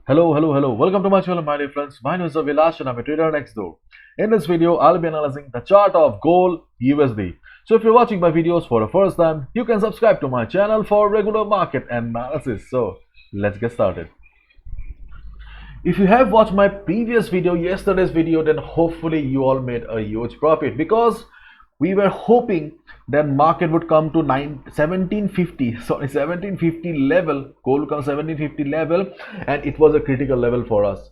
Hello. Welcome to my channel, my dear friends. My name is Vilash and I'm a trader next door. In this video, I'll be analyzing the chart of gold USD. So if you're watching my videos for the first time, you can subscribe to my channel for regular market analysis. So let's get started. If you have watched my previous video, yesterday's video, then hopefully you all made a huge profit because we were hoping that market would come to 1750 sorry 1750 level. Gold will come 1750 level, and it was a critical level for us.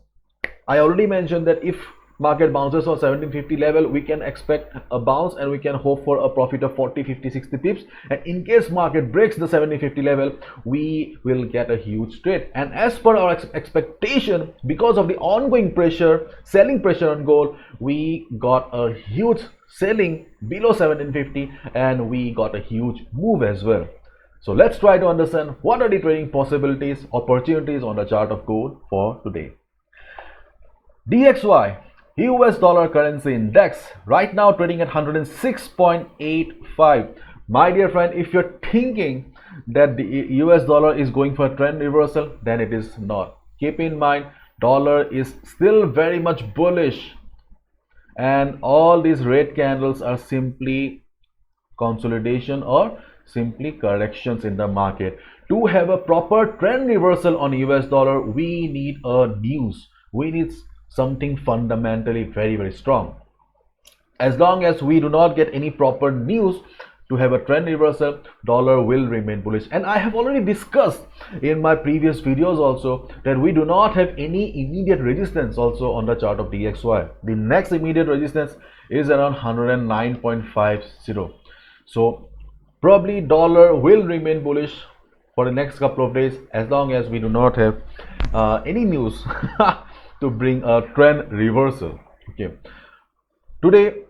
I already mentioned that if market bounces on 1750 level, we can expect a bounce and we can hope for a profit of 40, 50, 60 pips. And in case market breaks the 1750 level, we will get a huge trade. And as per our expectation, because of the ongoing pressure, selling pressure on gold, we got a huge selling below 1750 and we got a huge move as well. So let's try to understand what are the trading possibilities, opportunities on the chart of gold for today. DXY, US dollar currency index, right now trading at 106.85. My dear friend, if you're thinking that the US dollar is going for a trend reversal, then it is not. Keep in mind, dollar is still very much bullish, and all these red candles are simply consolidation or simply corrections in the market. To have a proper trend reversal on US dollar, we need a news. We need something fundamentally very strong. As long as we do not get any proper news to have a trend reversal, dollar will remain bullish. And I have already discussed in my previous videos also that we do not have any immediate resistance also on the chart of DXY. The next immediate resistance is around 109.50. So probably dollar will remain bullish for the next couple of days as long as we do not have any news to bring a trend reversal. Okay, today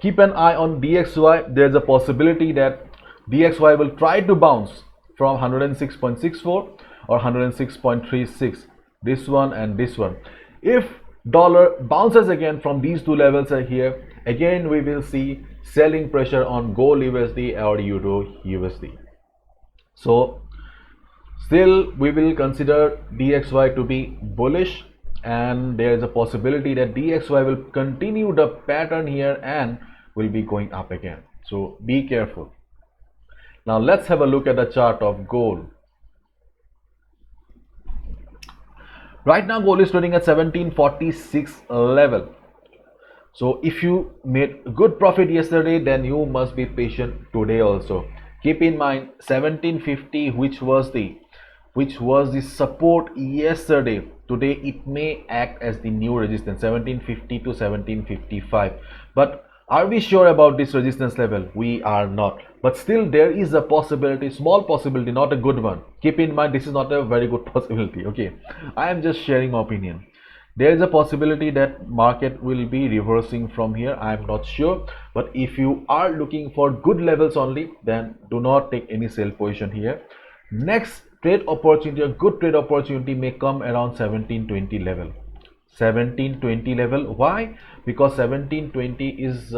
keep an eye on DXY. There's a possibility that DXY will try to bounce from 106.64 or 106.36, this one and this one. If dollar bounces again from these two levels here, again we will see selling pressure on gold USD or euro USD. So still we will consider DXY to be bullish, and there is a possibility that DXY will continue the pattern here and will be going up again. So be careful. Now let's have a look at the chart of gold. Right now gold is trading at 1746 level. So if you made good profit yesterday, then you must be patient today also. Keep in mind 1750, which was the support yesterday, today it may act as the new resistance, 1750 to 1755. But are we sure about this resistance level? We are not, but still there is a possibility, small possibility, not a good one. Keep in mind this is not a very good possibility. Okay, I am just sharing my opinion. There is a possibility that market will be reversing from here. I am not sure, but if you are looking for good levels only, then do not take any sell position here. Next trade opportunity, a good trade opportunity may come around 1720 level. 1720 level. Why? Because 1720 is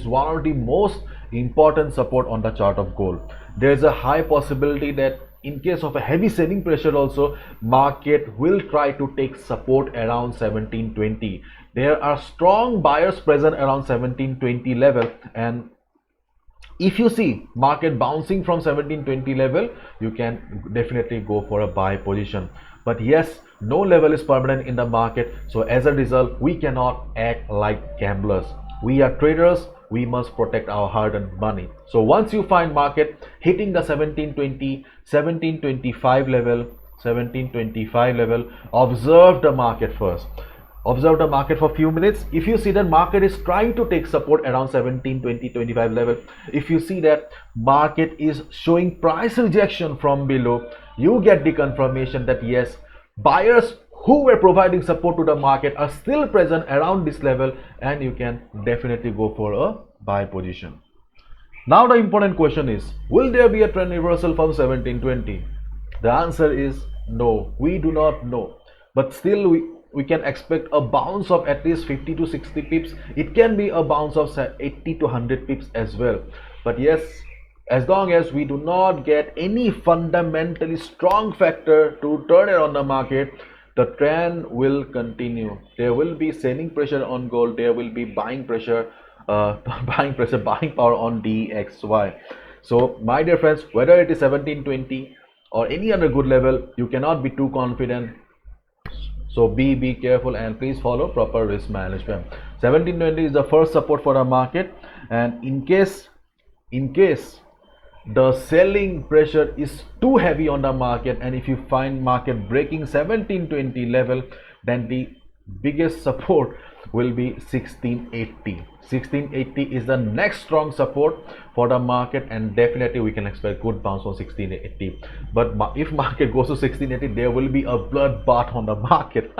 one of the most important support on the chart of gold. There is a high possibility that in case of a heavy selling pressure also, market will try to take support around 1720. There are strong buyers present around 1720 level, and if you see market bouncing from 1720 level, you can definitely go for a buy position. But yes, no level is permanent in the market, so as a result we cannot act like gamblers. We are traders, we must protect our hard-earned money. So once you find market hitting the 1720, 1725 level, 1725 level, observe the market first. Observe the market for a few minutes. If you see that market is trying to take support around 1720-25 level, if you see that market is showing price rejection from below, you get the confirmation that yes, buyers who were providing support to the market are still present around this level, and you can definitely go for a buy position. Now the important question is, will there be a trend reversal from 1720? The answer is no, we do not know, but still we can expect a bounce of at least 50 to 60 pips. It can be a bounce of 80 to 100 pips as well. But yes, as long as we do not get any fundamentally strong factor to turn around the market, the trend will continue. There will be selling pressure on gold, there will be buying pressure, buying power on DXY. So my dear friends, whether it is 1720 or any other good level, you cannot be too confident. So be careful and please follow proper risk management. 1720 is the first support for the market, and in case the selling pressure is too heavy on the market, and if you find market breaking 1720 level, then the biggest support will be 1680. 1680 is the next strong support for the market, and definitely we can expect good bounce on 1680. But if market goes to 1680, there will be a bloodbath on the market.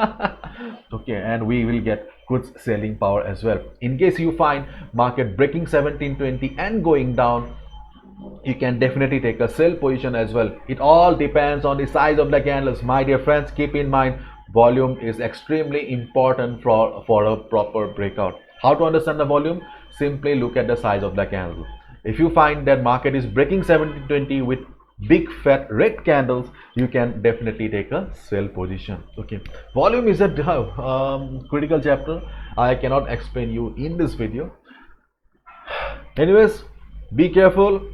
Okay, and we will get good selling power as well. In case you find market breaking 1720 and going down, you can definitely take a sell position as well. It all depends on the size of the candles. My dear friends, keep in mind volume is extremely important for a proper breakout. How to understand the volume? Simply look at the size of the candle. If you find that market is breaking 1720 with big fat red candles, you can definitely take a sell position. Okay, volume is a critical chapter. I cannot explain you in this video. Anyways, be careful,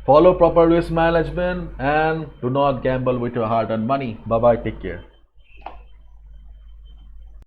follow proper risk management, and do not gamble with your hard-earned money. Bye bye, take care.